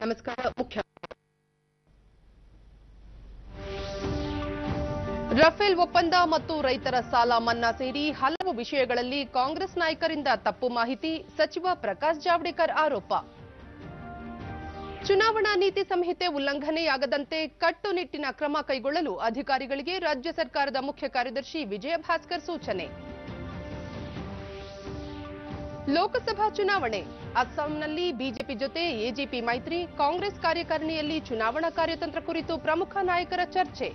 ನಮಸ್ಕಾರ. ಮುಖ್ಯ ರಫೇಲ್ ಒಪ್ಪಂದ ಮತ್ತು ರೈತರ ಸಾಲ ಮನ್ನಾ ಸೇರಿ ಹಲವು ವಿಷಯಗಳಲ್ಲಿ ಕಾಂಗ್ರೆಸ್ ನಾಯಕರಿಂದ ತಪ್ಪು ಮಾಹಿತಿ, ಸಚಿವ ಪ್ರಕಾಶ್ ಜಾವಡೇಕರ್ ಆರೋಪ. ಚುನಾವಣಾ ನೀತಿ ಸಂಹಿತೆ ಉಲ್ಲಂಘನೆಯಾಗದಂತೆ ಕಟ್ಟುನಿಟ್ಟಿನ ಕ್ರಮ ಕೈಗೊಳ್ಳಲು ಅಧಿಕಾರಿಗಳಿಗೆ ರಾಜ್ಯ ಸರ್ಕಾರದ ಮುಖ್ಯ ಕಾರ್ಯದರ್ಶಿ ವಿಜಯ ಭಾಸ್ಕರ್ ಸೂಚನೆ. ಲೋಕಸಭಾ ಚುನಾವಣೆ, ಅಸ್ಸಾಂನಲ್ಲಿ ಬಿಜೆಪಿ ಜೊತೆ ಎಜಿಪಿ ಮೈತ್ರಿ, ಕಾಂಗ್ರೆಸ್ ಕಾರ್ಯಕಾರಿಣಿಯಲ್ಲಿ ಚುನಾವಣಾ ಕಾರ್ಯತಂತ್ರ ಕುರಿತು ಪ್ರಮುಖ ನಾಯಕರ ಚರ್ಚೆ.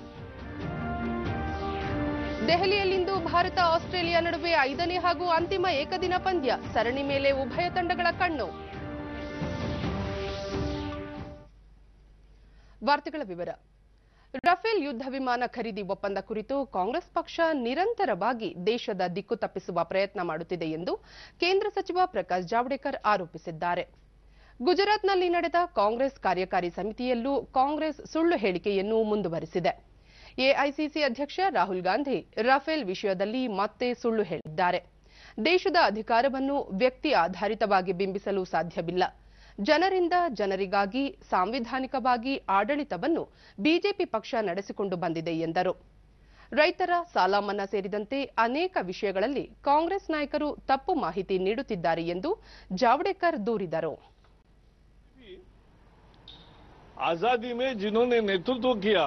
ದೆಹಲಿಯಲ್ಲಿಂದು ಭಾರತ ಆಸ್ಟ್ರೇಲಿಯಾ ನಡುವೆ 5ನೇ ಹಾಗೂ ಅಂತಿಮ ಏಕದಿನ ಪಂದ್ಯ, ಸರಣಿ ಮೇಲೆ ಉಭಯ ತಂಡಗಳ ಕಣ್ಣು. ವಾರ್ತೆಗಳ ವಿವರ. ರಫೇಲ್ ಯುದ್ಧ ವಿಮಾನ ಖರೀದಿ ಒಪ್ಪಂದ ಕುರಿತು ಕಾಂಗ್ರೆಸ್ ಪಕ್ಷ ನಿರಂತರವಾಗಿ ದೇಶದ ದಿಕ್ಕು ತಪ್ಪಿಸುವ ಪ್ರಯತ್ನ ಮಾಡುತ್ತಿದೆ ಎಂದು ಕೇಂದ್ರ ಸಚಿವ ಪ್ರಕಾಶ್ ಜಾವಡೇಕರ್ ಆರೋಪಿಸಿದ್ದಾರೆ. ಗುಜರಾತ್ನಲ್ಲಿ ನಡೆದ ಕಾಂಗ್ರೆಸ್ ಕಾರ್ಯಕಾರಿ ಸಮಿತಿಯಲ್ಲೂ ಕಾಂಗ್ರೆಸ್ ಸುಳ್ಳು ಹೇಳಿಕೆಯನ್ನು ಮುಂದುವರೆಸಿದೆ. ಎಐಸಿಸಿ ಅಧ್ಯಕ್ಷ ರಾಹುಲ್ ಗಾಂಧಿ ರಫೇಲ್ ವಿಷಯದಲ್ಲಿ ಮತ್ತೆ ಸುಳ್ಳು ಹೇಳಿದ್ದಾರೆ. ದೇಶದ ಅಧಿಕಾರವನ್ನು ವ್ಯಕ್ತಿ ಆಧಾರಿತವಾಗಿ ಬಿಂಬಿಸಲು ಸಾಧ್ಯವಿಲ್ಲ. ಜನರಿಂದ ಜನರಿಗಾಗಿ ಸಾಂವಿಧಾನಿಕವಾಗಿ ಆಡಳಿತವನ್ನು ಬಿಜೆಪಿ ಪಕ್ಷ ನಡೆಸಿಕೊಂಡು ಬಂದಿದೆ ಎಂದರು. ರೈತರ ಸಾಲ ಮನ್ನಾ ಸೇರಿದಂತೆ ಅನೇಕ ವಿಷಯಗಳಲ್ಲಿ ಕಾಂಗ್ರೆಸ್ ನಾಯಕರು ತಪ್ಪು ಮಾಹಿತಿ ನೀಡುತ್ತಿದ್ದಾರೆ ಎಂದು ಜಾವಡೇಕರ್ ದೂರಿದರು. आजादी में जिन्होंने नेतृत्व किया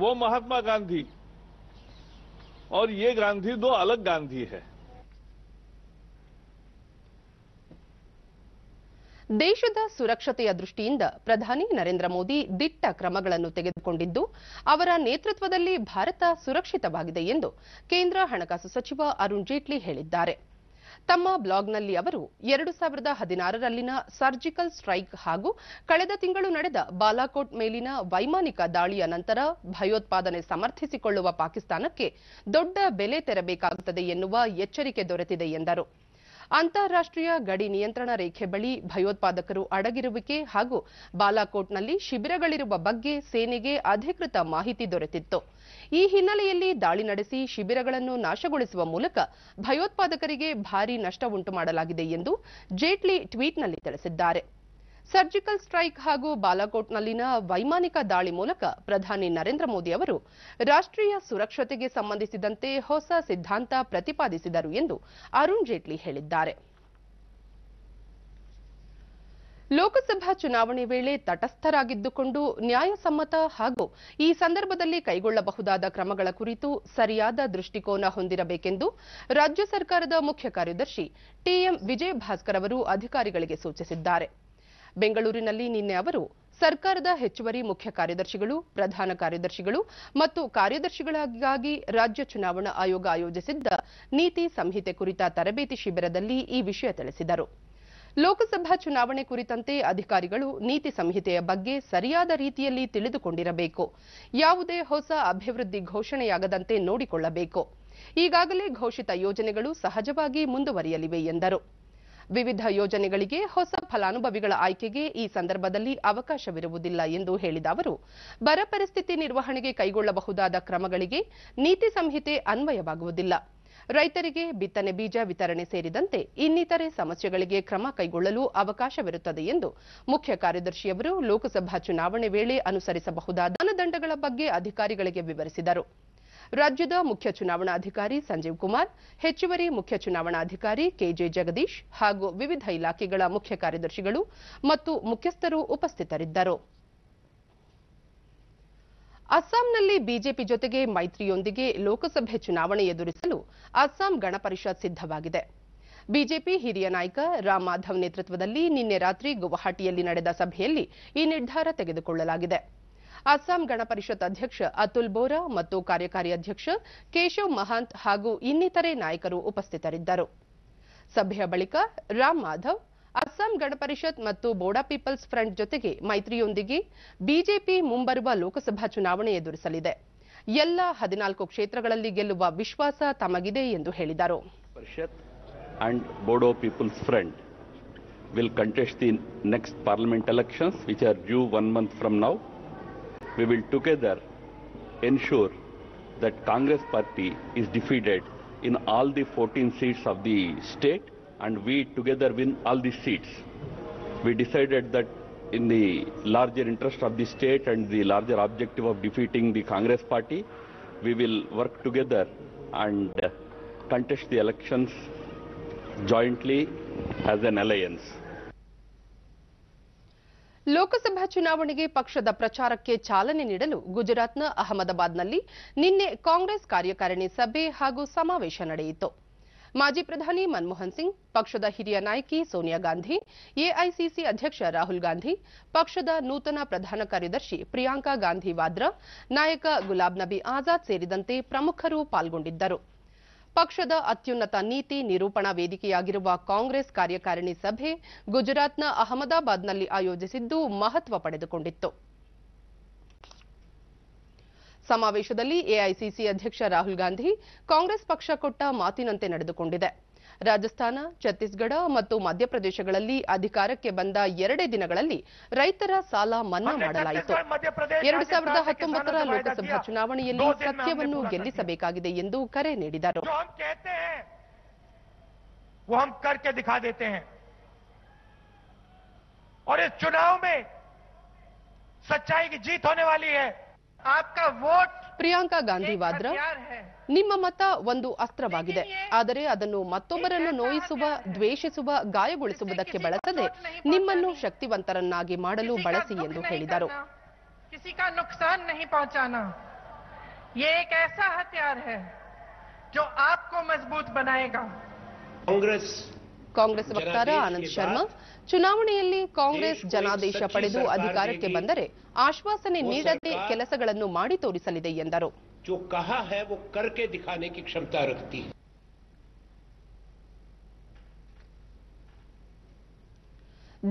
वो महात्मा गांधी और ये गांधी दो अलग गांधी है. ದೇಶದ ಸುರಕ್ಷತೆಯ ದೃಷ್ಟಿಯಿಂದ ಪ್ರಧಾನಿ ನರೇಂದ್ರ ಮೋದಿ ದಿಟ್ಟ ಕ್ರಮಗಳನ್ನು ತೆಗೆದುಕೊಂಡಿದ್ದು ಅವರ ನೇತೃತ್ವದಲ್ಲಿ ಭಾರತ ಸುರಕ್ಷಿತವಾಗಿದೆ ಎಂದು ಕೇಂದ್ರ ಹಣಕಾಸು ಸಚಿವ ಅರುಣ್ ಜೇಟ್ಲಿ ಹೇಳಿದ್ದಾರೆ. ತಮ್ಮ ಬ್ಲಾಗ್ನಲ್ಲಿ ಅವರು 2016ರಲ್ಲಿನ ಸರ್ಜಿಕಲ್ ಸ್ಟ್ರೈಕ್ ಹಾಗೂ ಕಳೆದ ತಿಂಗಳು ನಡೆದ ಬಾಲಾಕೋಟ್ ಮೇಲಿನ ವೈಮಾನಿಕ ದಾಳಿಯ ನಂತರ ಭಯೋತ್ಪಾದನೆ ಸಮರ್ಥಿಸಿಕೊಳ್ಳುವ ಪಾಕಿಸ್ತಾನಕ್ಕೆ ದೊಡ್ಡ ಬೆಲೆ ತೆರಬೇಕಾಗುತ್ತದೆ ಎನ್ನುವ ಎಚ್ಚರಿಕೆ ದೊರೆತಿದೆ ಎಂದರು. ಅಂತಾರಾಷ್ಟ್ರೀಯ ಗಡಿ ನಿಯಂತ್ರಣ ರೇಖೆ ಬಳಿ ಭಯೋತ್ಪಾದಕರು ಅಡಗಿರುವಿಕೆ ಹಾಗೂ ಬಾಲಾಕೋಟ್ನಲ್ಲಿ ಶಿಬಿರಗಳಿರುವ ಬಗ್ಗೆ ಸೇನೆಗೆ ಅಧಿಕೃತ ಮಾಹಿತಿ ದೊರೆತಿತ್ತು. ಈ ಹಿನ್ನೆಲೆಯಲ್ಲಿ ದಾಳಿ ನಡೆಸಿ ಶಿಬಿರಗಳನ್ನು ನಾಶಗೊಳಿಸುವ ಮೂಲಕ ಭಯೋತ್ಪಾದಕರಿಗೆ ಭಾರೀ ನಷ್ಟ ಉಂಟು ಮಾಡಲಾಗಿದೆ ಎಂದು ಜೇಟ್ಲಿ ಟ್ವೀಟ್ನಲ್ಲಿ ತಿಳಿಸಿದ್ದಾರೆ. ಸರ್ಜಿಕಲ್ ಸ್ಟ್ರೈಕ್ ಹಾಗೂ ಬಾಲಾಕೋಟ್ನಲ್ಲಿನ ವೈಮಾನಿಕ ದಾಳಿ ಮೂಲಕ ಪ್ರಧಾನಿ ನರೇಂದ್ರ ಮೋದಿ ಅವರು ರಾಷ್ಟ್ರೀಯ ಸುರಕ್ಷತೆಗೆ ಸಂಬಂಧಿಸಿದಂತೆ ಹೊಸ ಸಿದ್ಧಾಂತ ಪ್ರತಿಪಾದಿಸಿದರು ಎಂದು ಅರುಣ್ ಜೇಟ್ಲಿ ಹೇಳಿದ್ದಾರೆ. ಲೋಕಸಭಾ ಚುನಾವಣೆ ವೇಳೆ ತಟಸ್ಥರಾಗಿದ್ದುಕೊಂಡು ನ್ಯಾಯಸಮ್ಮತ ಹಾಗೂ ಈ ಸಂದರ್ಭದಲ್ಲಿ ಕೈಗೊಳ್ಳಬಹುದಾದ ಕ್ರಮಗಳ ಕುರಿತು ಸರಿಯಾದ ದೃಷ್ಟಿಕೋನ ಹೊಂದಿರಬೇಕೆಂದು ರಾಜ್ಯ ಸರ್ಕಾರದ ಮುಖ್ಯ ಕಾರ್ಯದರ್ಶಿ ಟಿಎಂ ವಿಜಯ ಭಾಸ್ಕರ್ ಅವರು ಅಧಿಕಾರಿಗಳಿಗೆ ಸೂಚಿಸಿದ್ದಾರೆ. ಬೆಂಗಳೂರಿನಲ್ಲಿ ನಿನ್ನೆ ಅವರು ಸರ್ಕಾರದ ಹೆಚ್ಚುವರಿ ಮುಖ್ಯ ಕಾರ್ಯದರ್ಶಿಗಳು, ಪ್ರಧಾನ ಕಾರ್ಯದರ್ಶಿಗಳು ಮತ್ತು ಕಾರ್ಯದರ್ಶಿಗಳಿಗಾಗಿ ರಾಜ್ಯ ಚುನಾವಣಾ ಆಯೋಗ ಆಯೋಜಿಸಿದ್ದ ನೀತಿ ಸಂಹಿತೆ ಕುರಿತ ತರಬೇತಿ ಶಿಬಿರದಲ್ಲಿ ಈ ವಿಷಯ ತಿಳಿಸಿದರು. ಲೋಕಸಭಾ ಚುನಾವಣೆ ಕುರಿತಂತೆ ಅಧಿಕಾರಿಗಳು ನೀತಿ ಸಂಹಿತೆಯ ಬಗ್ಗೆ ಸರಿಯಾದ ರೀತಿಯಲ್ಲಿ ತಿಳಿದುಕೊಂಡಿರಬೇಕು. ಯಾವುದೇ ಹೊಸ ಅಭಿವೃದ್ಧಿ ಘೋಷಣೆಯಾಗದಂತೆ ನೋಡಿಕೊಳ್ಳಬೇಕು. ಈಗಾಗಲೇ ಘೋಷಿತ ಯೋಜನೆಗಳು ಸಹಜವಾಗಿ ಮುಂದುವರಿಯಲಿವೆ ಎಂದರು. ವಿವಿಧ ಯೋಜನೆಗಳಿಗೆ ಹೊಸ ಫಲಾನುಭವಿಗಳ ಆಯ್ಕೆಗೆ ಈ ಸಂದರ್ಭದಲ್ಲಿ ಅವಕಾಶವಿರುವುದಿಲ್ಲ ಎಂದು ಹೇಳಿದ ಅವರು, ಬರ ಪರಿಸ್ಥಿತಿ ನಿರ್ವಹಣೆಗೆ ಕೈಗೊಳ್ಳಬಹುದಾದ ಕ್ರಮಗಳಿಗೆ ನೀತಿ ಸಂಹಿತೆ ಅನ್ವಯವಾಗುವುದಿಲ್ಲ. ರೈತರಿಗೆ ಬಿತ್ತನೆ ಬೀಜ ವಿತರಣೆ ಸೇರಿದಂತೆ ಇನ್ನಿತರೆ ಸಮಸ್ಯೆಗಳಿಗೆ ಕ್ರಮ ಕೈಗೊಳ್ಳಲು ಅವಕಾಶವಿರುತ್ತದೆ ಎಂದು ಮುಖ್ಯ ಕಾರ್ಯದರ್ಶಿಯವರು ಲೋಕಸಭಾ ಚುನಾವಣೆ ವೇಳೆ ಅನುಸರಿಸಬಹುದಾದ ಮಾನದಂಡಗಳ ಬಗ್ಗೆ ಅಧಿಕಾರಿಗಳಿಗೆ ವಿವರಿಸಿದರು. ರಾಜ್ಯದ ಮುಖ್ಯ ಚುನಾವಣಾಧಿಕಾರಿ ಸಂಜೀವ್ ಕುಮಾರ್, ಹೆಚ್ಚುವರಿ ಮುಖ್ಯ ಚುನಾವಣಾಧಿಕಾರಿ ಕೆಜೆ ಜಗದೀಶ್ ಹಾಗೂ ವಿವಿಧ ಇಲಾಖೆಗಳ ಮುಖ್ಯ ಕಾರ್ಯದರ್ಶಿಗಳು ಮತ್ತು ಮುಖ್ಯಸ್ಥರು ಉಪಸ್ಥಿತರಿದ್ದರು. ಅಸ್ಸಾಂನಲ್ಲಿ ಬಿಜೆಪಿ ಜೊತೆಗೆ ಮೈತ್ರಿಯೊಂದಿಗೆ ಲೋಕಸಭೆ ಚುನಾವಣೆ ಎದುರಿಸಲು ಅಸ್ಸಾಂ ಗಣ ಪರಿಷತ್ ಸಿದ್ಧವಾಗಿದೆ. ಬಿಜೆಪಿ ಹಿರಿಯ ನಾಯಕ ರಾಮ್ ಮಾಧವ್ ನೇತೃತ್ವದಲ್ಲಿ ನಿನ್ನೆ ರಾತ್ರಿ ಗುವಾಹಟಿಯಲ್ಲಿ ನಡೆದ ಸಭೆಯಲ್ಲಿ ಈ ನಿರ್ಧಾರ ತೆಗೆದುಕೊಳ್ಳಲಾಗಿದೆ. ಅಸ್ಸಾಂ ಗಣ ಪರಿಷತ್ ಅಧ್ಯಕ್ಷ ಅತುಲ್ ಬೋರಾ ಮತ್ತು ಕಾರ್ಯಕಾರಿ ಅಧ್ಯಕ್ಷ ಕೇಶವ್ ಮಹಾಂತ್ ಹಾಗೂ ಇನ್ನಿತರೆ ನಾಯಕರು ಉಪಸ್ಥಿತರಿದ್ದರು. ಸಭೆಯ ಬಳಿಕ ರಾಮ್ ಮಾಧವ್ ಅಸ್ಸಾಂ ಗಣ ಪರಿಷತ್ ಮತ್ತು ಬೋಡಾ ಪೀಪಲ್ಸ್ ಫ್ರಂಟ್ ಜೊತೆಗೆ ಮೈತ್ರಿಯೊಂದಿಗೆ ಬಿಜೆಪಿ ಮುಂಬರುವ ಲೋಕಸಭಾ ಚುನಾವಣೆ ಎದುರಿಸಲಿದೆ. ಎಲ್ಲ 14 ಕ್ಷೇತ್ರಗಳಲ್ಲಿ ಗೆಲ್ಲುವ ವಿಶ್ವಾಸ ತಮಗಿದೆ ಎಂದು ಹೇಳಿದರು. ಪರಿಷತ್ and Bodo People's Front will contest the next parliament elections, which are due 1 month from now. We will together ensure that Congress party is defeated in all the 14 seats of the state and we together win all the seats. We decided that in the larger interest of the state and the larger objective of defeating the Congress party, we will work together and contest the elections jointly as an alliance. Lok Sabha ಚುನಾವಣೆಗೆ ಪಕ್ಷದ ಪ್ರಚಾರಕ್ಕೆ ಚಾಲನೆ ನೀಡಲು ಗುಜರಾತ್ನ ಅಹಮದಾಬಾದ್ನಲ್ಲಿ ನಿನ್ನೆ ಕಾಂಗ್ರೆಸ್ ಕಾರ್ಯಕಾರಿಣಿ ಸಭೆ ಹಾಗೂ ಸಮಾವೇಶ ನಡೆಯಿತು. ಮಾಜಿ ಪ್ರಧಾನಿ ಮನಮೋಹನ್ ಸಿಂಗ್, ಪಕ್ಷದ ಹಿರಿಯ ನಾಯಕಿ ಸೋನಿಯಾ ಗಾಂಧಿ, ಎಐಸಿಸಿ ಅಧ್ಯಕ್ಷ ರಾಹುಲ್ ಗಾಂಧಿ, ಪಕ್ಷದ ನೂತನ ಪ್ರಧಾನ ಕಾರ್ಯದರ್ಶಿ ಪ್ರಿಯಾಂಕಾ ಗಾಂಧಿ ವಾದ್ರಾ, ನಾಯಕ ಗುಲಾಬ್ ನಬಿ ಆಜಾದ್ ಸೇರಿದಂತೆ ಪ್ರಮುಖರು ಪಾಲ್ಗೊಂಡಿದ್ದರು. ಪಕ್ಷದ ಅತ್ಯುನ್ನತ ನೀತಿ ನಿರೂಪಣಾ ವೇದಿಕೆಯಾಗಿರುವ ಕಾಂಗ್ರೆಸ್ ಕಾರ್ಯಕಾರಿಣಿ ಸಭೆ ಗುಜರಾತ್ನ ಅಹಮದಾಬಾದ್ನಲ್ಲಿ ಆಯೋಜಿಸಿದ್ದು ಮಹತ್ವ ಪಡೆದುಕೊಂಡಿತ್ತು. ಸಮಾವೇಶದಲ್ಲಿ ಎಐಸಿಸಿ ಅಧ್ಯಕ್ಷ ರಾಹುಲ್ ಗಾಂಧಿ ಕಾಂಗ್ರೆಸ್ ಪಕ್ಷ ಕೊಟ್ಟ ಮಾತಿನಂತೆ ನಡೆದುಕೊಂಡಿದೆ. ರಾಜಸ್ಥಾನ, ಛತ್ತೀಸ್ಗಢ ಮತ್ತು ಮಧ್ಯಪ್ರದೇಶಗಳಲ್ಲಿ ಅಧಿಕಾರಕ್ಕೆ ಬಂದ 2 ದಿನಗಳಲ್ಲಿ ರೈತರ ಸಾಲ ಮನ್ನಾ ಮಾಡಲಾಯಿತು. 2019ರ ಲೋಕಸಭಾ ಚುನಾವಣೆಯಲ್ಲಿ ಸತ್ಯವನ್ನು ಗೆಲ್ಲಿಸಬೇಕಾಗಿದೆ ಎಂದು ಕರೆ ನೀಡಿದರು. ಪ್ರಿಯಾಂಕಾ ಗಾಂಧಿ ವಾದ್ರಾ, ನಿಮ್ಮ ಮತ ಒಂದು ಅಸ್ತ್ರವಾಗಿದೆ, ಆದರೆ ಅದನ್ನು ಮತ್ತೊಬ್ಬರನ್ನು ನೋಯಿಸುವ, ದ್ವೇಷಿಸುವ, ಗಾಯಗೊಳಿಸುವುದಕ್ಕೆ ಬಳಸದೆ ನಿಮ್ಮನ್ನು ಶಕ್ತಿವಂತರನ್ನಾಗಿ ಮಾಡಲು ಬಳಸಿ ಎಂದು ಹೇಳಿದರು. ಕಾಂಗ್ರೆಸ್ ವಕ್ತಾರ ಆನಂದ್ ಶರ್ಮಾ, ಚುನಾವಣೆಯಲ್ಲಿ ಕಾಂಗ್ರೆಸ್ ಜನಾದೇಶ ಪಡೆದು ಅಧಿಕಾರಕ್ಕೆ ಬಂದರೆ ಆಶ್ವಾಸನೆ ನೀಡದೆ ಕೆಲಸಗಳನ್ನು ಮಾಡಿ ತೋರಿಸಲಿದೆ ಎಂದರು. जो कहा है वो करके दिखाने की क्षमता रखती है.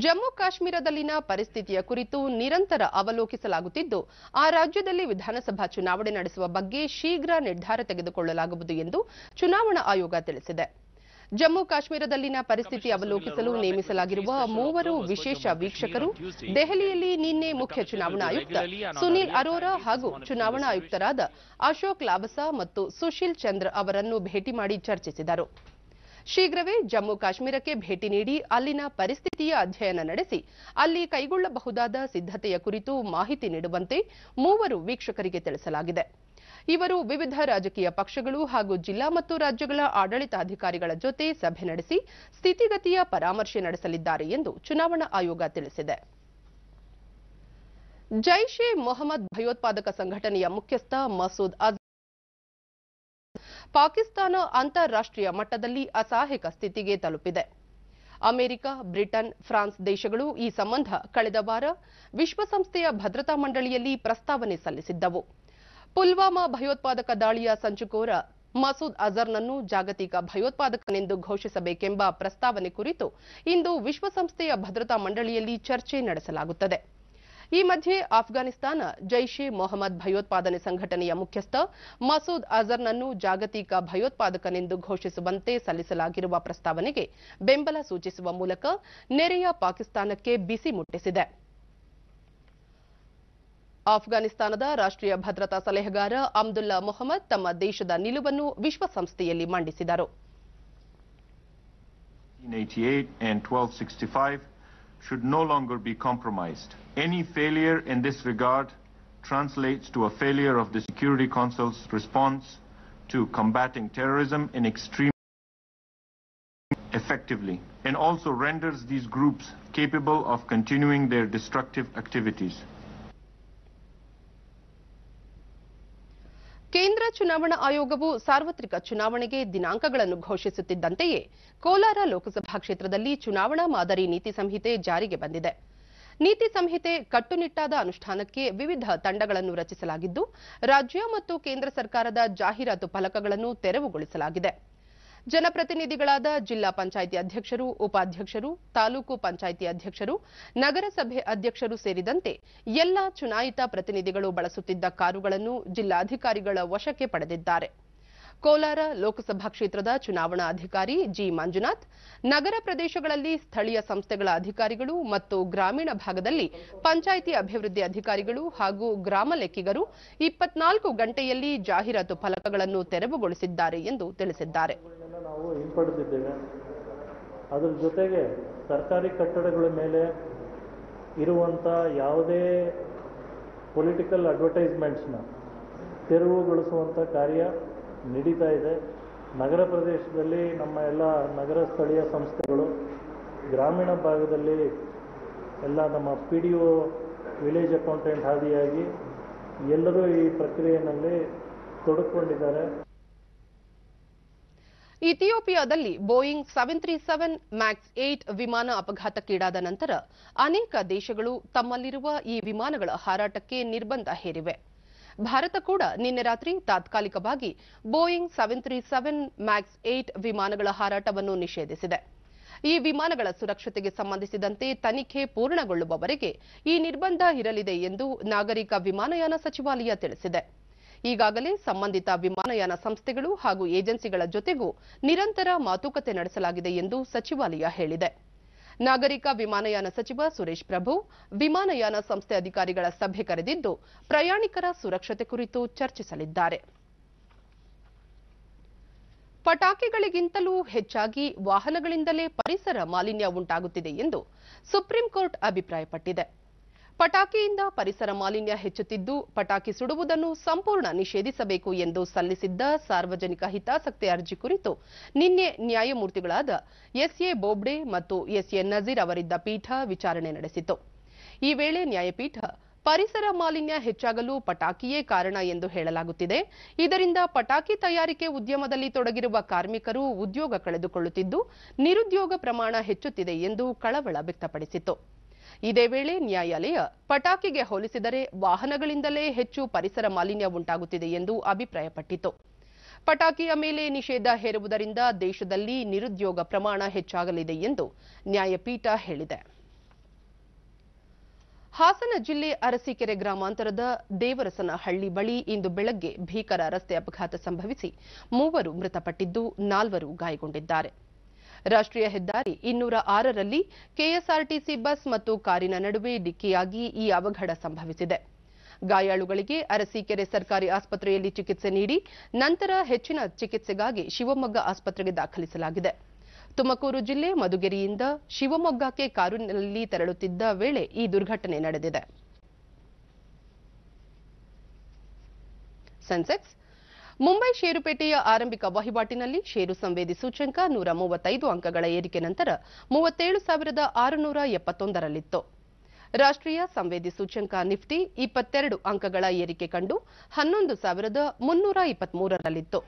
ಜಮ್ಮು ಕಾಶ್ಮೀರದಲ್ಲಿನ ಪರಿಸ್ಥಿತಿಯ ಕುರಿತು ನಿರಂತರ ಅವಲೋಕಿಸಲಾಗುತ್ತಿದ್ದು, ಆ ರಾಜ್ಯದಲ್ಲಿ ವಿಧಾನಸಭಾ ಚುನಾವಣೆ ನಡೆಸುವ ಬಗ್ಗೆ ಶೀಘ್ರ ನಿರ್ಧಾರ ತೆಗೆದುಕೊಳ್ಳಲಾಗುವುದು ಎಂದು ಚುನಾವಣಾ ಆಯೋಗ ತಿಳಿಸಿದೆ. ಜಮ್ಮು ಕಾಶ್ಮೀರದಲ್ಲಿನ ಪರಿಸ್ಥಿತಿ ಅವಲೋಕಿಸಲು ನೇಮಿಸಲಾಗಿರುವ 3 ವಿಶೇಷ ವೀಕ್ಷಕರು ದೆಹಲಿಯಲ್ಲಿ ನಿನ್ನೆ ಮುಖ್ಯ ಚುನಾವಣಾ ಆಯುಕ್ತ ಸುನೀಲ್ ಅರೋರಾ ಹಾಗೂ ಚುನಾವಣಾ ಆಯುಕ್ತರಾದ ಅಶೋಕ್ ಲಾವಸಾ ಮತ್ತು ಸುಶೀಲ್ ಚಂದ್ರ ಅವರನ್ನು ಭೇಟಿ ಮಾಡಿ ಚರ್ಚಿಸಿದರು. ಶೀಘ್ರವೇ ಜಮ್ಮು ಕಾಶ್ಮೀರಕ್ಕೆ ಭೇಟಿ ನೀಡಿ ಅಲ್ಲಿನ ಪರಿಸ್ಥಿತಿಯ ಅಧ್ಯಯನ ನಡೆಸಿ ಅಲ್ಲಿ ಕೈಗೊಳ್ಳಬಹುದಾದ ಸಿದ್ಧತೆಯ ಕುರಿತು ಮಾಹಿತಿ ನೀಡುವಂತೆ 3 ವೀಕ್ಷಕರಿಗೆ ತಿಳಿಸಲಾಗಿದೆ. ಇವರು ವಿವಿಧ ರಾಜಕೀಯ ಪಕ್ಷಗಳು ಹಾಗೂ ಜಿಲ್ಲಾ ಮತ್ತು ರಾಜ್ಯಗಳ ಆಡಳಿತಾಧಿಕಾರಿಗಳ ಜೊತೆ ಸಭೆ ನಡೆಸಿ ಸ್ಥಿತಿಗತಿಯ ಪರಾಮರ್ಶೆ ನಡೆಸಲಿದ್ದಾರೆ ಎಂದು ಚುನಾವಣಾ ಆಯೋಗ ತಿಳಿಸಿದೆ. ಜೈಷ್ ಎ ಮೊಹಮ್ಮದ್ ಭಯೋತ್ಪಾದಕ ಸಂಘಟನೆಯ ಮುಖ್ಯಸ್ಥ ಮಸೂದ್ ಅಜರ್ ಪಾಕಿಸ್ತಾನ ಅಂತಾರಾಷ್ಟ್ರೀಯ ಮಟ್ಟದಲ್ಲಿ ಅಸಹಾಯಕ ಸ್ಥಿತಿಗೆ ತಲುಪಿದೆ. ಅಮೆರಿಕ, ಬ್ರಿಟನ್, ಫ್ರಾನ್ಸ್ ದೇಶಗಳು ಈ ಸಂಬಂಧ ಕಳೆದ ವಾರ ವಿಶ್ವಸಂಸ್ಥೆಯ ಭದ್ರತಾ ಮಂಡಳಿಯಲ್ಲಿ ಪ್ರಸ್ತಾವನೆ ಸಲ್ಲಿಸಿದ್ದವು. ಪುಲ್ವಾಮಾ ಭಯೋತ್ಪಾದಕ ದಾಳಿಯ ಸಂಚುಕೋರ ಮಸೂದ್ ಅಜರ್ನನ್ನು ಜಾಗತಿಕ ಭಯೋತ್ಪಾದಕನೆಂದು ಘೋಷಿಸಬೇಕೆಂಬ ಪ್ರಸ್ತಾವನೆ ಕುರಿತು ಇಂದು ವಿಶ್ವಸಂಸ್ಥೆಯ ಭದ್ರತಾ ಮಂಡಳಿಯಲ್ಲಿ ಚರ್ಚೆ ನಡೆಸಲಾಗುತ್ತದೆ. ಈ ಮಧ್ಯೆ ಆಫ್ಘಾನಿಸ್ತಾನ ಜೈಷ್ ಎ ಮೊಹಮ್ಮದ್ ಭಯೋತ್ಪಾದನೆ ಸಂಘಟನೆಯ ಮುಖ್ಯಸ್ಥ ಮಸೂದ್ ಅಜರ್ನನ್ನು ಜಾಗತಿಕ ಭಯೋತ್ಪಾದಕನೆಂದು ಘೋಷಿಸುವಂತೆ ಸಲ್ಲಿಸಲಾಗಿರುವ ಪ್ರಸ್ತಾವನೆಗೆ ಬೆಂಬಲ ಸೂಚಿಸುವ ಮೂಲಕ ನೆರೆಯ ಪಾಕಿಸ್ತಾನಕ್ಕೆ ಬಿಸಿ ಮುಟ್ಟಿಸಿದೆ. ಆಫ್ಘಾನಿಸ್ತಾನದ ರಾಷ್ಟ್ರೀಯ ಭದ್ರತಾ ಸಲಹೆಗಾರ ಅಬ್ದುಲ್ಲಾ ಮೊಹಮ್ಮದ್ ತಮ್ಮ ದೇಶದ ನಿಲುವನ್ನು ವಿಶ್ವಸಂಸ್ಥೆಯಲ್ಲಿ ಮಂಡಿಸಿದರು. 1988 and 1265 should no longer be compromised. Any failure in this regard translates to a failure of the Security Council's response to combating terrorism in extreme effectively, and also renders these groups capable of continuing their destructive activities. ಕೇಂದ್ರ ಚುನಾವಣಾ ಆಯೋಗವು ಸಾರ್ವತ್ರಿಕ ಚುನಾವಣೆಗೆ ದಿನಾಂಕಗಳನ್ನು ಘೋಷಿಸುತ್ತಿದ್ದಂತೆಯೇ ಕೋಲಾರ ಲೋಕಸಭಾ ಕ್ಷೇತ್ರದಲ್ಲಿ ಚುನಾವಣಾ ಮಾದರಿ ನೀತಿ ಸಂಹಿತೆ ಜಾರಿಗೆ ಬಂದಿದೆ. ನೀತಿ ಸಂಹಿತೆ ಕಟ್ಟುನಿಟ್ಟಾದ ಅನುಷ್ಠಾನಕ್ಕೆ ವಿವಿಧ ತಂಡಗಳನ್ನು ರಚಿಸಲಾಗಿದ್ದು, ರಾಜ್ಯ ಮತ್ತು ಕೇಂದ್ರ ಸರ್ಕಾರದ ಜಾಹೀರಾತು ಫಲಕಗಳನ್ನು ತೆರವುಗೊಳಿಸಲಾಗಿದೆ. ಜನಪ್ರತಿನಿಧಿಗಳಾದ ಜಿಲ್ಲಾ ಪಂಚಾಯಿತಿ ಅಧ್ಯಕ್ಷರು, ಉಪಾಧ್ಯಕ್ಷರು, ತಾಲೂಕು ಪಂಚಾಯಿತಿ ಅಧ್ಯಕ್ಷರು, ನಗರಸಭೆ ಅಧ್ಯಕ್ಷರು ಸೇರಿದಂತೆ ಎಲ್ಲ ಚುನಾಯಿತ ಪ್ರತಿನಿಧಿಗಳು ಬಳಸುತ್ತಿದ್ದ ಕಾರುಗಳನ್ನು ಜಿಲ್ಲಾಧಿಕಾರಿಗಳ ವಶಕ್ಕೆ ಪಡೆದಿದ್ದಾರೆ. ಕೋಲಾರ ಲೋಕಸಭಾ ಕ್ಷೇತ್ರದ ಚುನಾವಣಾ ಅಧಿಕಾರಿ ಜಿ ಮಂಜುನಾಥ್, ನಗರ ಪ್ರದೇಶಗಳಲ್ಲಿ ಸ್ಥಳೀಯ ಸಂಸ್ಥೆಗಳ ಅಧಿಕಾರಿಗಳು ಮತ್ತು ಗ್ರಾಮೀಣ ಭಾಗದಲ್ಲಿ ಪಂಚಾಯಿತಿ ಅಭಿವೃದ್ಧಿ ಅಧಿಕಾರಿಗಳು ಹಾಗೂ ಗ್ರಾಮ ಲೆಕ್ಕಿಗರು 24 ಗಂಟೆಯಲ್ಲಿ ಜಾಹೀರಾತು ಫಲಕಗಳನ್ನು ತೆರವುಗೊಳಿಸಿದ್ದಾರೆ ಎಂದು ತಿಳಿಸಿದ್ದಾರೆ. ನಾವು ಹಿಂಪಡೆದಿದ್ದೇವೆ. ಅದರ ಜೊತೆಗೆ ಸರ್ಕಾರಿ ಕಟ್ಟಡಗಳ ಮೇಲೆ ಇರುವಂಥ ಯಾವುದೇ ಪೊಲಿಟಿಕಲ್ ಅಡ್ವರ್ಟೈಸ್ಮೆಂಟ್ಸ್ನ ತೆರವುಗೊಳಿಸುವಂಥ ಕಾರ್ಯ ನಡೀತಾ ಇದೆ. ನಗರ ಪ್ರದೇಶದಲ್ಲಿ ನಮ್ಮ ಎಲ್ಲ ನಗರ ಸ್ಥಳೀಯ ಸಂಸ್ಥೆಗಳು, ಗ್ರಾಮೀಣ ಭಾಗದಲ್ಲಿ ಎಲ್ಲ ನಮ್ಮ PDO ವಿಲೇಜ್ ಅಕೌಂಟೆಂಟ್ ಆದಿಯಾಗಿ ಎಲ್ಲರೂ ಈ ಪ್ರಕ್ರಿಯೆಯಲ್ಲಿ ತೊಡಗಿಕೊಂಡಿದ್ದಾರೆ. ಇಥಿಯೋಪಿಯಾದಲ್ಲಿ ಬೋಯಿಂಗ್ 737 ಮ್ಯಾಕ್ಸ್ 8 ವಿಮಾನ ಅಪಘಾತಕ್ಕೀಡಾದ ನಂತರ ಅನೇಕ ದೇಶಗಳು ತಮ್ಮಲ್ಲಿರುವ ಈ ವಿಮಾನಗಳ ಹಾರಾಟಕ್ಕೆ ನಿರ್ಬಂಧ ಹೇರಿವೆ. ಭಾರತ ಕೂಡ ನಿನ್ನೆ ರಾತ್ರಿ ತಾತ್ಕಾಲಿಕವಾಗಿ ಬೋಯಿಂಗ್ 737 ಮ್ಯಾಕ್ಸ್ 8 ವಿಮಾನಗಳ ಹಾರಾಟವನ್ನು ನಿಷೇಧಿಸಿದೆ. ಈ ವಿಮಾನಗಳ ಸುರಕ್ಷತೆಗೆ ಸಂಬಂಧಿಸಿದಂತೆ ತನಿಖೆ ಪೂರ್ಣಗೊಳ್ಳುವವರೆಗೆ ಈ ನಿರ್ಬಂಧ ಇರಲಿದೆ ಎಂದು ನಾಗರಿಕ ವಿಮಾನಯಾನ ಸಚಿವಾಲಯ ತಿಳಿಸಿದೆ. ಈಗಾಗಲೇ ಸಂಬಂಧಿತ ವಿಮಾನಯಾನ ಸಂಸ್ಥೆಗಳು ಹಾಗೂ ಏಜೆನ್ಸಿಗಳ ಜೊತೆಗೂ ನಿರಂತರ ಮಾತುಕತೆ ನಡೆಸಲಾಗಿದೆ ಎಂದು ಸಚಿವಾಲಯ ಹೇಳಿದೆ. ನಾಗರಿಕ ವಿಮಾನಯಾನ ಸಚಿವ ಸುರೇಶ್ ಪ್ರಭು ವಿಮಾನಯಾನ ಸಂಸ್ಥೆ ಅಧಿಕಾರಿಗಳ ಸಭೆ ಕರೆದಿದ್ದು ಪ್ರಯಾಣಿಕರ ಸುರಕ್ಷತೆ ಕುರಿತು ಚರ್ಚಿಸಲಿದ್ದಾರೆ. ಪಟಾಕಿಗಳಿಗಿಂತಲೂ ಹೆಚ್ಚಾಗಿ ವಾಹನಗಳಿಂದಲೇ ಪರಿಸರ ಮಾಲಿನ್ಯ ಉಂಟಾಗುತ್ತಿದೆ ಎಂದು ಸುಪ್ರೀಂ ಕೋರ್ಟ್ ಅಭಿಪ್ರಾಯಪಟ್ಟಿದೆ. ಪಟಾಕಿಯಿಂದ ಪರಿಸರ ಮಾಲಿನ್ಯ ಹೆಚ್ಚುತ್ತಿದ್ದು, ಪಟಾಕಿ ಸುಡುವುದನ್ನು ಸಂಪೂರ್ಣ ನಿಷೇಧಿಸಬೇಕು ಎಂದು ಸಲ್ಲಿಸಿದ್ದ ಸಾರ್ವಜನಿಕ ಹಿತಾಸಕ್ತಿ ಅರ್ಜಿ ಕುರಿತು ನಿನ್ನೆ ನ್ಯಾಯಮೂರ್ತಿಗಳಾದ ಎಸ್ಎ ಬೋಬ್ಡೆ ಮತ್ತು ಎಸ್ಎ ನಜೀರ್ ಅವರಿದ್ದ ಪೀಠ ವಿಚಾರಣೆ ನಡೆಸಿತು. ಈ ವೇಳೆ ನ್ಯಾಯಪೀಠ ಪರಿಸರ ಮಾಲಿನ್ಯ ಹೆಚ್ಚಾಗಲು ಪಟಾಕಿಯೇ ಕಾರಣ ಎಂದು ಹೇಳಲಾಗುತ್ತಿದೆ. ಇದರಿಂದ ಪಟಾಕಿ ತಯಾರಿಕೆ ಉದ್ಯಮದಲ್ಲಿ ತೊಡಗಿರುವ ಕಾರ್ಮಿಕರು ಉದ್ಯೋಗ ಕಳೆದುಕೊಳ್ಳುತ್ತಿದ್ದು, ನಿರುದ್ಯೋಗ ಪ್ರಮಾಣ ಹೆಚ್ಚುತ್ತಿದೆ ಎಂದು ಕಳವಳ ವ್ಯಕ್ತಪಡಿಸಿತು. ಇದೇ ವೇಳೆ ನ್ಯಾಯಾಲಯ ಪಟಾಕಿಗೆ ಹೋಲಿಸಿದರೆ ವಾಹನಗಳಿಂದಲೇ ಹೆಚ್ಚು ಪರಿಸರ ಮಾಲಿನ್ಯ ಉಂಟಾಗುತ್ತಿದೆ ಎಂದು ಅಭಿಪ್ರಾಯಪಟ್ಟಿತು. ಪಟಾಕಿಯ ಮೇಲೆ ನಿಷೇಧ ಹೇರುವುದರಿಂದ ದೇಶದಲ್ಲಿ ನಿರುದ್ಯೋಗ ಪ್ರಮಾಣ ಹೆಚ್ಚಾಗಲಿದೆ ಎಂದು ನ್ಯಾಯಪೀಠ ಹೇಳಿದೆ. ಹಾಸನ ಜಿಲ್ಲೆ ಅರಸೀಕೆರೆ ಗ್ರಾಮಾಂತರದ ದೇವರಸನಹಳ್ಳಿ ಬಳಿ ಇಂದು ಬೆಳಗ್ಗೆ ಭೀಕರ ರಸ್ತೆ ಅಪಘಾತ ಸಂಭವಿಸಿ 3 ಮೃತಪಟ್ಟಿದ್ದು 4 ಗಾಯಗೊಂಡಿದ್ದಾರೆ. ರಾಷ್ಟ್ರೀಯ ಹೆದ್ದಾರಿ 206ರಲ್ಲಿ ಕೆಎಸ್ಆರ್ಟಿಸಿ ಬಸ್ ಮತ್ತು ಕಾರಿನ ನಡುವೆ ಡಿಕ್ಕಿಯಾಗಿ ಈ ಅವಘಡ ಸಂಭವಿಸಿದೆ. ಗಾಯಾಳುಗಳಿಗೆ ಅರಸೀಕೆರೆ ಸರ್ಕಾರಿ ಆಸ್ಪತ್ರೆಯಲ್ಲಿ ಚಿಕಿತ್ಸೆ ನೀಡಿ ನಂತರ ಹೆಚ್ಚಿನ ಚಿಕಿತ್ಸೆಗಾಗಿ ಶಿವಮೊಗ್ಗ ಆಸ್ಪತ್ರೆಗೆ ದಾಖಲಿಸಲಾಗಿದೆ. ತುಮಕೂರು ಜಿಲ್ಲೆ ಮಧುಗಿರಿಯಿಂದ ಶಿವಮೊಗ್ಗಕ್ಕೆ ಕಾರಿನಲ್ಲಿ ತೆರಳುತ್ತಿದ್ದ ವೇಳೆ ಈ ದುರ್ಘಟನೆ ನಡೆದಿದೆ. ಸೆನ್ಸೆಕ್ಸ್ ಮುಂಬೈ ಷೇರುಪೇಟೆಯ ಆರಂಭಿಕ ವಹಿವಾಟಿನಲ್ಲಿ ಷೇರು ಸಂವೇದಿ ಸೂಚ್ಯಂಕ 135 ಅಂಕಗಳ ಏರಿಕೆ ನಂತರ 37,671ರಲ್ಲಿತ್ತು. ರಾಷ್ಟ್ರೀಯ ಸಂವೇದಿ ಸೂಚ್ಯಂಕ ನಿಫ್ಟಿ 22 ಅಂಕಗಳ ಏರಿಕೆ ಕಂಡು 11,323ರಲ್ಲಿತ್ತು.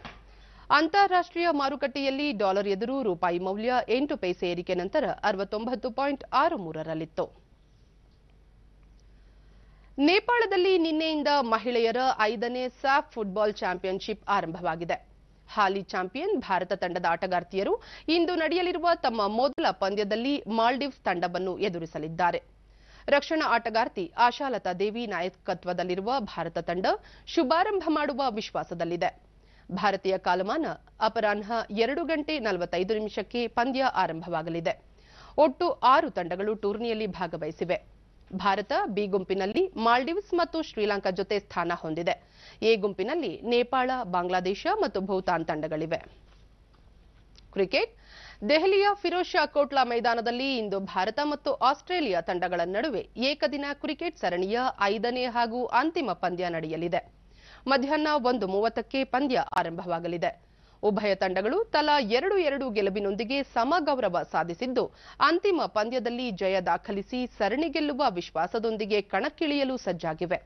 ಅಂತಾರಾಷ್ಟ್ರೀಯ ಮಾರುಕಟ್ಟೆಯಲ್ಲಿ ಡಾಲರ್ ಎದುರು ರೂಪಾಯಿ ಮೌಲ್ಯ 8 ಪೈಸೆ ಏರಿಕೆ ನಂತರ 69.63ರಲ್ಲಿತ್ತು. ನೇಪಾಳದಲ್ಲಿ ನಿನ್ನೆಯಿಂದ ಮಹಿಳೆಯರ 5ನೇ ಸ್ಯಾಫ್ ಫುಟ್ಬಾಲ್ ಚಾಂಪಿಯನ್ಶಿಪ್ ಆರಂಭವಾಗಿದೆ. ಹಾಲಿ ಚಾಂಪಿಯನ್ ಭಾರತ ತಂಡದ ಆಟಗಾರ್ತಿಯರು ಇಂದು ನಡೆಯಲಿರುವ ತಮ್ಮ ಮೊದಲ ಪಂದ್ಯದಲ್ಲಿ ಮಾಲ್ಡೀವ್ಸ್ ತಂಡವನ್ನು ಎದುರಿಸಲಿದ್ದಾರೆ. ರಕ್ಷಣಾ ಆಟಗಾರ್ತಿ ಆಶಾಲತಾ ದೇವಿ ನಾಯಕತ್ವದಲ್ಲಿರುವ ಭಾರತ ತಂಡ ಶುಭಾರಂಭ ಮಾಡುವ ವಿಶ್ವಾಸದಲ್ಲಿದೆ. ಭಾರತೀಯ ಕಾಲಮಾನ ಅಪರಾಹ್ನ 2:45 ಪಂದ್ಯ ಆರಂಭವಾಗಲಿದೆ. ಒಟ್ಟು 6 ತಂಡಗಳು ಟೂರ್ನಿಯಲ್ಲಿ ಭಾಗವಹಿಸಿವೆ. ಭಾರತ ಬಿ ಗುಂಪಿನಲ್ಲಿ ಮಾಲ್ಡೀವ್ಸ್ ಮತ್ತು ಶ್ರೀಲಂಕಾ ಜೊತೆ ಸ್ಥಾನ ಹೊಂದಿದೆ. ಎ ಗುಂಪಿನಲ್ಲಿ ನೇಪಾಳ, ಬಾಂಗ್ಲಾದೇಶ ಮತ್ತು ಭೂತಾನ್ ತಂಡಗಳಿವೆ. ಕ್ರಿಕೆಟ್ ದೆಹಲಿಯ ಫಿರೋಜ್ ಶಾ ಕೋಟ್ಲಾ ಮೈದಾನದಲ್ಲಿ ಇಂದು ಭಾರತ ಮತ್ತು ಆಸ್ಟ್ರೇಲಿಯಾ ತಂಡಗಳ ನಡುವೆ ಏಕದಿನ ಕ್ರಿಕೆಟ್ ಸರಣಿಯ 5ನೇ ಹಾಗೂ ಅಂತಿಮ ಪಂದ್ಯ ನಡೆಯಲಿದೆ. ಮಧ್ಯಾಹ್ನ 1:30ಕ್ಕೆ ಪಂದ್ಯ ಆರಂಭವಾಗಲಿದೆ. ಉಭಯ ತಂಡಗಳು ತಲಾ 2-2 ಗೆಲುವಿನೊಂದಿಗೆ ಸಮಗೌರವ ಸಾಧಿಸಿದ್ದು, ಅಂತಿಮ ಪಂದ್ಯದಲ್ಲಿ ಜಯ ದಾಖಲಿಸಿ ಸರಣಿ ಗೆಲ್ಲುವ ವಿಶ್ವಾಸದೊಂದಿಗೆ ಕಣಕ್ಕಿಳಿಯಲು ಸಜ್ಜಾಗಿವೆ.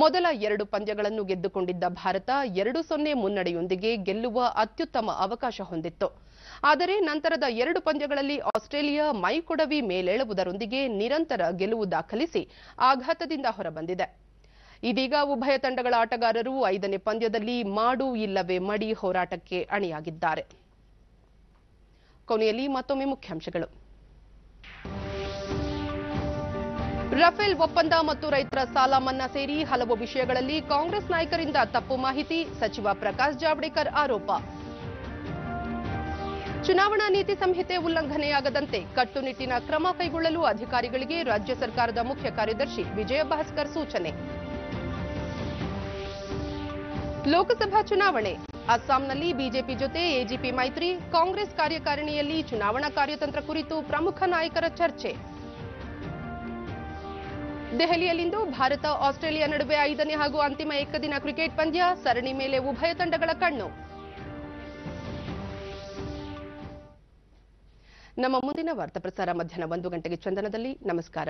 ಮೊದಲ 2 ಪಂದ್ಯಗಳನ್ನು ಗೆದ್ದುಕೊಂಡಿದ್ದ ಭಾರತ 2-0 ಮುನ್ನಡೆಯೊಂದಿಗೆ ಗೆಲ್ಲುವ ಅತ್ಯುತ್ತಮ ಅವಕಾಶ ಹೊಂದಿತ್ತು. ಆದರೆ ನಂತರದ 2 ಪಂದ್ಯಗಳಲ್ಲಿ ಆಸ್ಟ್ರೇಲಿಯಾ ಮೈಕೊಡವಿ ಮೇಲೇಳುವುದರೊಂದಿಗೆ ನಿರಂತರ ಗೆಲುವು ದಾಖಲಿಸಿ ಆಘಾತದಿಂದ ಹೊರಬಂದಿದೆ. ಇದೀಗ ಉಭಯ ತಂಡಗಳ ಆಟಗಾರರು 5ನೇ ಪಂದ್ಯದಲ್ಲಿ ಮಾಡು ಇಲ್ಲವೇ ಮಡಿ ಹೋರಾಟಕ್ಕೆ ಅಣಿಯಾಗಿದ್ದಾರೆ. ಕೊನೆಯಲ್ಲಿ ಮತ್ತೊಮ್ಮೆ ಮುಖ್ಯಾಂಶಗಳು. ರಫೇಲ್ ಒಪ್ಪಂದ ಮತ್ತು ರೈತರ ಸಾಲ ಮನ್ನಾ ಸೇರಿ ಹಲವು ವಿಷಯಗಳಲ್ಲಿ ಕಾಂಗ್ರೆಸ್ ನಾಯಕರಿಂದ ತಪ್ಪು ಮಾಹಿತಿ, ಸಚಿವ ಪ್ರಕಾಶ್ ಜಾವಡೇಕರ್ ಆರೋಪ. ಚುನಾವಣಾ ನೀತಿ ಸಂಹಿತೆ ಉಲ್ಲಂಘನೆಯಾಗದಂತೆ ಕಟ್ಟುನಿಟ್ಟಿನ ಕ್ರಮ ಕೈಗೊಳ್ಳಲು ಅಧಿಕಾರಿಗಳಿಗೆ ರಾಜ್ಯ ಸರ್ಕಾರದ ಮುಖ್ಯ ಕಾರ್ಯದರ್ಶಿ ವಿಜಯ ಭಾಸ್ಕರ್ ಸೂಚನೆ. ಲೋಕಸಭಾ ಚುನಾವಣೆ ಅಸ್ಸಾಂನಲ್ಲಿ ಬಿಜೆಪಿ ಜೊತೆ ಎಜಿಪಿ ಮೈತ್ರಿ, ಕಾಂಗ್ರೆಸ್ ಕಾರ್ಯಕಾರಿಣಿಯಲ್ಲಿ ಚುನಾವಣಾ ಕಾರ್ಯತಂತ್ರ ಕುರಿತು ಪ್ರಮುಖ ನಾಯಕರ ಚರ್ಚೆ. ದೆಹಲಿಯಲ್ಲಿಂದು ಭಾರತ ಆಸ್ಟ್ರೇಲಿಯಾ ನಡುವೆ 5ನೇ ಹಾಗೂ ಅಂತಿಮ ಏಕದಿನ ಕ್ರಿಕೆಟ್ ಪಂದ್ಯ. ಸರಣಿ ಮೇಲೆ ಉಭಯ ತಂಡಗಳ ಕಣ್ಣು. ನಮ್ಮ ಮುಂದಿನ ವಾರ್ತಾ ಪ್ರಸಾರ ಮಧ್ಯಾಹ್ನ 1 ಗಂಟೆಗೆ ಚಂದನದಲ್ಲಿ. ನಮಸ್ಕಾರ.